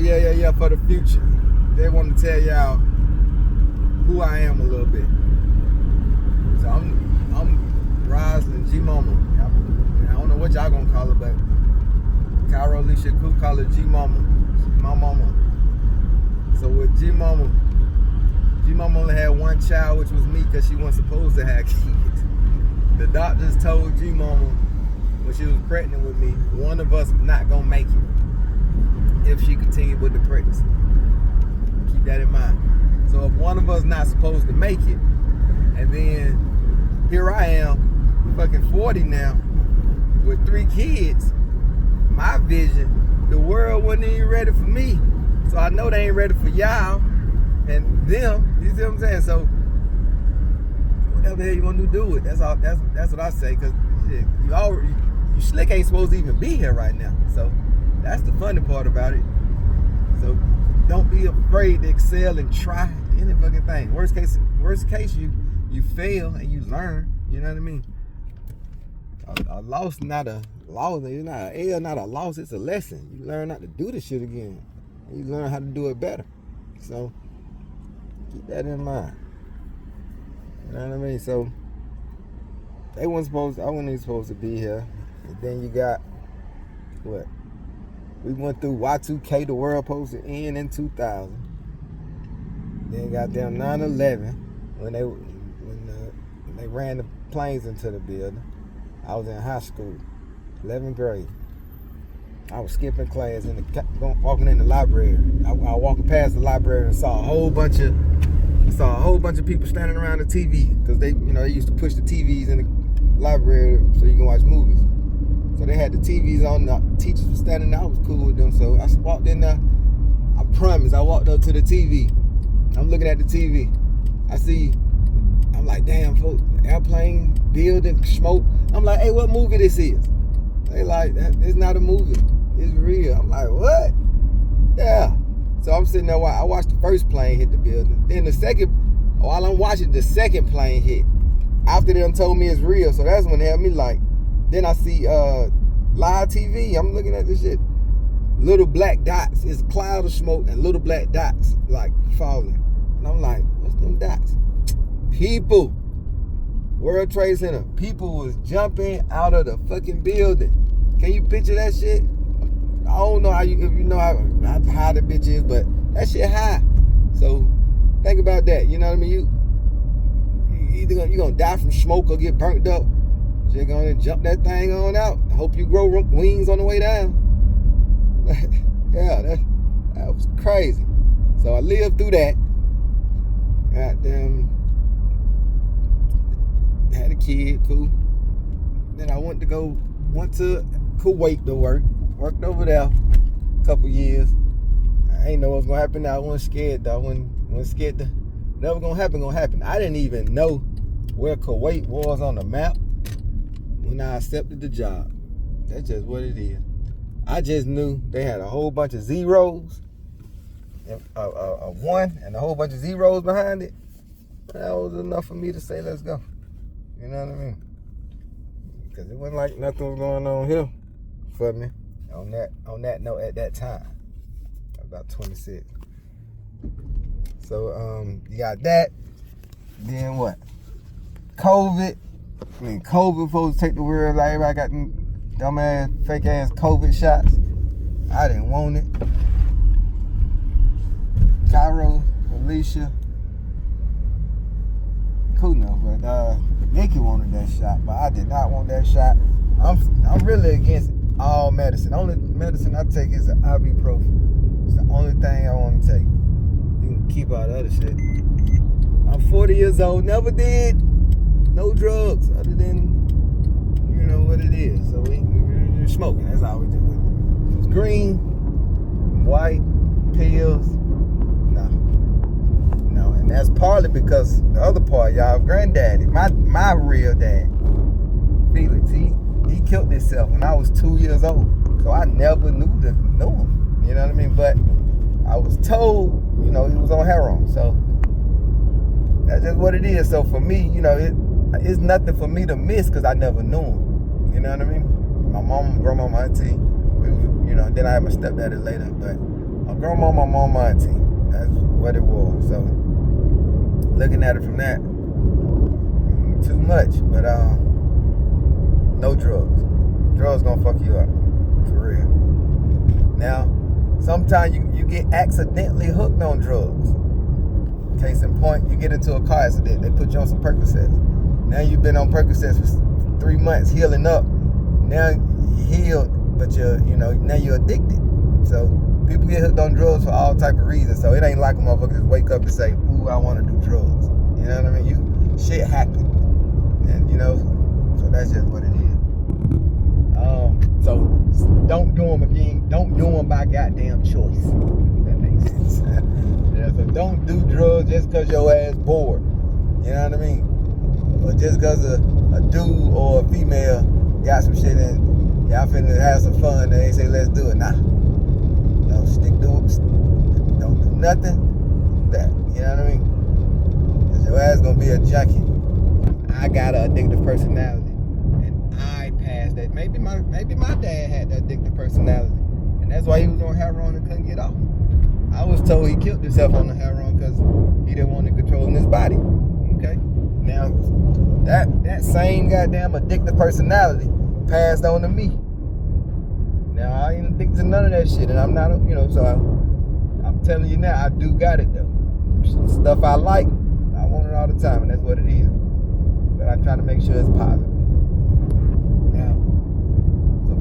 yeah. For the future, they want to tell y'all who I am a little bit. So I'm Roslyn G Mama. I don't know what y'all gonna call her, but Cairo Alicia could call her G Mama. My mama. So with G Mama only had one child, which was me, because she wasn't supposed to have kids. The doctors told G Mama when she was pregnant with me, one of us not gonna make it if she continued with the pregnancy. Keep that in mind. So if one of us not supposed to make it, and then here I am, fucking 40 now, with 3 kids, my vision, the world wasn't even ready for me. So I know they ain't ready for y'all and them. You see what I'm saying? So whatever the hell you want to do it. That's all. That's what I say. Cause shit, you slick ain't supposed to even be here right now. So that's the funny part about it. So don't be afraid to excel and try any fucking thing. Worst case, you fail and you learn. You know what I mean? A loss not a loss. It's not an L, not a loss. It's a lesson. You learn not to do this shit again. You learn how to do it better. So keep that in mind. You know what I mean? So I wasn't even supposed to be here. And then you got what? We went through Y2K, the world supposed to end in 2000. Then got down 9/11 when they ran the planes into the building. I was in high school, 11th grade. I was skipping class walking in the library. I walking past the library and saw a whole bunch of people standing around the TV, because they used to push the TVs in the library so you can watch movies. So they had the TVs on. The teachers were standing there. I was cool with them, so I walked in there. I promise, I walked up to the TV. I'm looking at the TV. I'm like, damn, folks, airplane, building, smoke. I'm like, hey, what movie this is? They like, it's not a movie. It's real. I'm like, what? Yeah. So I'm sitting there, I watched the first plane hit the building. Then while I'm watching, the second plane hit. After they done told me it's real, so that's when they had me like. Then I see live TV. I'm looking at this shit. Little black dots. It's a cloud of smoke and little black dots like falling. And I'm like, what's them dots? People. World Trade Center. People was jumping out of the fucking building. Can you picture that shit? I don't know if you know how high the bitch is, but that shit high. So think about that. You know what I mean? You gonna die from smoke or get burnt up. You're gonna jump that thing on out. I hope you grow wings on the way down. Yeah, that was crazy. So I lived through that. Goddamn. Had a kid, cool. Then I went to Kuwait to work. Worked over there a couple years. I ain't know what was gonna happen now. I wasn't scared though. I wasn't scared to whatever gonna happen. I didn't even know where Kuwait was on the map when I accepted the job. That's just what it is. I just knew they had a whole bunch of zeros, a 1 and a whole bunch of zeros behind it. That was enough for me to say, let's go. You know what I mean? Because it wasn't like nothing was going on here for me on that note at that time. About 26. So you got that. Then what? COVID. COVID supposed to take the world. Like everybody got them dumbass, fake ass COVID shots. I didn't want it. Cairo, Alicia, cool enough, but Nikki wanted that shot, but I did not want that shot. I'm really against all medicine. The only medicine I take is the ibuprofen. It's the only thing I want to take. You can keep all the other shit. I'm 40 years old, never did no drugs other than, what it is. So we're smoking, that's all we do with it. It's green, white, pills, no. And that's partly because the other part, y'all, granddaddy, my real dad, Felix, he killed himself when I was 2 years old. So I never knew him. You know what I mean? But I was told, he was on heroin. So that's just what it is. So for me, it's nothing for me to miss because I never knew him. You know what I mean? My mom, grandma, my auntie, then I had my stepdaddy later. But a grown mama, mama, auntie. That's what it was. So looking at it from that, too much. But no drugs. Drugs gonna fuck you up, for real. Now, sometimes you get accidentally hooked on drugs. Case in point, you get into a car accident. They put you on some Percocets. Now you've been on Percocets for 3 months, healing up. Now you healed, but now you're addicted. So people get hooked on drugs for all type of reasons. So it ain't like a motherfucker just wake up and say, "Ooh, I want to do drugs." You know what I mean? Shit happen, and so that's just what it is. So don't do them don't do them by goddamn choice. If that makes sense. Yeah, so don't do drugs just cause your ass bored. You know what I mean? Or just cause a dude or a female got some shit and y'all finna have some fun and they say let's do it. Nah. No, don't do nothing. That. You know what I mean? Cause your ass gonna be a junkie. I got an addictive personality. I passed that. Maybe my dad had that addictive personality, and that's why he was on heroin and couldn't get off. I was told he killed himself on the heroin because he didn't want to control his body. Okay, now that same goddamn addictive personality passed on to me. Now I ain't addicted to none of that shit, and I'm not, So I'm telling you now, I do got it though. Stuff I like, I want it all the time, and that's what it is. But I try to make sure it's positive.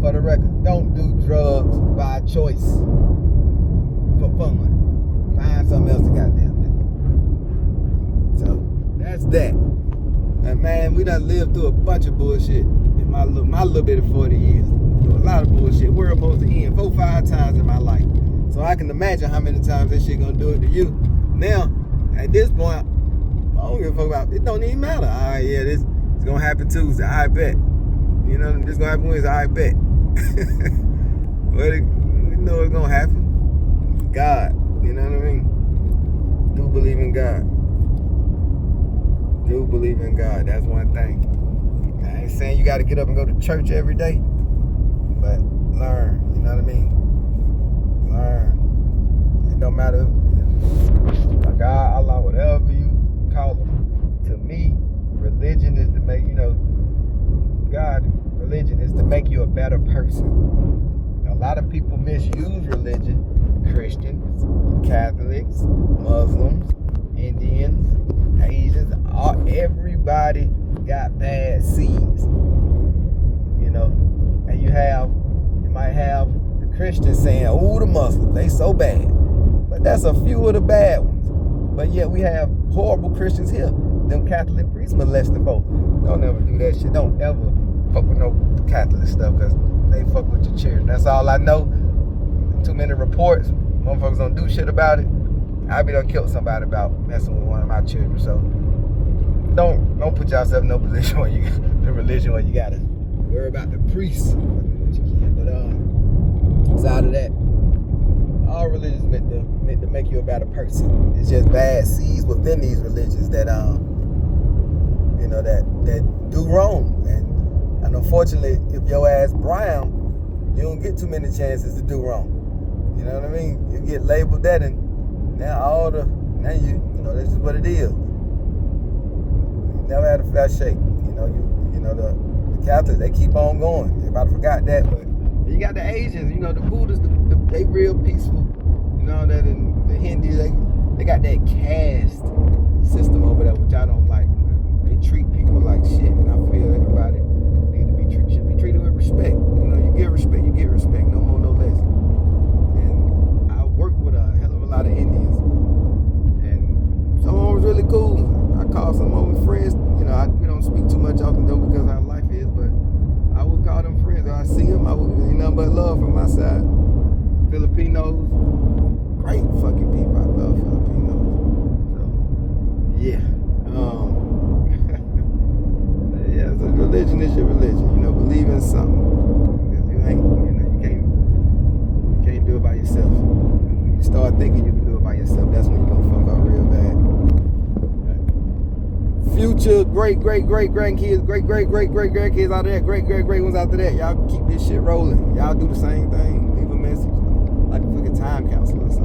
For the record, don't do drugs by choice for fun. Find something else to goddamn do. So that's that. And man, we done lived through a bunch of bullshit in my little bit of 40 years. A lot of bullshit. We're supposed to end 4 or 5 times in my life. So I can imagine how many times this shit gonna do it to you. Now, at this point, I don't give a fuck about it. It don't even matter. All right, yeah, this is gonna happen Tuesday. I bet. This gonna happen Wednesday. I bet. Well, we know it's gonna happen. God, you know what I mean? Do believe in God. Do believe in God. That's one thing. I ain't saying you gotta get up and go to church every day, but learn. You know what I mean? Learn. It don't matter if God, Allah, whatever you call him. To me, religion is to make God. Religion is to make you a better person. A lot of people misuse religion. Christians, Catholics, Muslims, Indians, Asians, everybody got bad seeds. And you might have the Christians saying, "Oh, the Muslims, they so bad." But that's a few of the bad ones. But yet we have horrible Christians here. Them Catholic priests molesting folks. Don't ever do that shit. Don't ever fuck with no Catholic stuff because they fuck with your church. That's all I know. Too many reports. Motherfuckers don't do shit about it. I be done killed somebody about messing with one of my children. So don't put yourself in no position where the religion where you gotta worry about the priests. But outside of that, all religions meant to make you a better person. It's just bad seeds within these religions that that do wrong. And unfortunately, if your ass brown, you don't get too many chances to do wrong. You know what I mean? You get labeled that, and now this is what it is. You never had a fair shake. The Catholics, they keep on going. Everybody forgot that, but you got the Asians, the Buddhists, they real peaceful. That in the Hindus, they got that caste system over there, which I don't like. They treat people like shit, and I feel everybody should be treated with respect. You give respect, you get respect, no more, no less. And I worked with a hell of a lot of Indians, and some of them was really cool. I called some of them friends. We don't speak too much often though because how life is, but I would call them friends. If I see them, I would nothing but love from my side. Filipinos, great fucking people. I love Filipinos. So yeah. Yeah, so religion is your religion. Believe in something. Because you can't do it by yourself. When you start thinking you can do it by yourself, that's when you're gonna fuck up real bad. Future great grandkids, great grandkids out of that, great ones after that. Y'all keep this shit rolling. Y'all do the same thing. Leave a message. Like a fucking time capsule or something.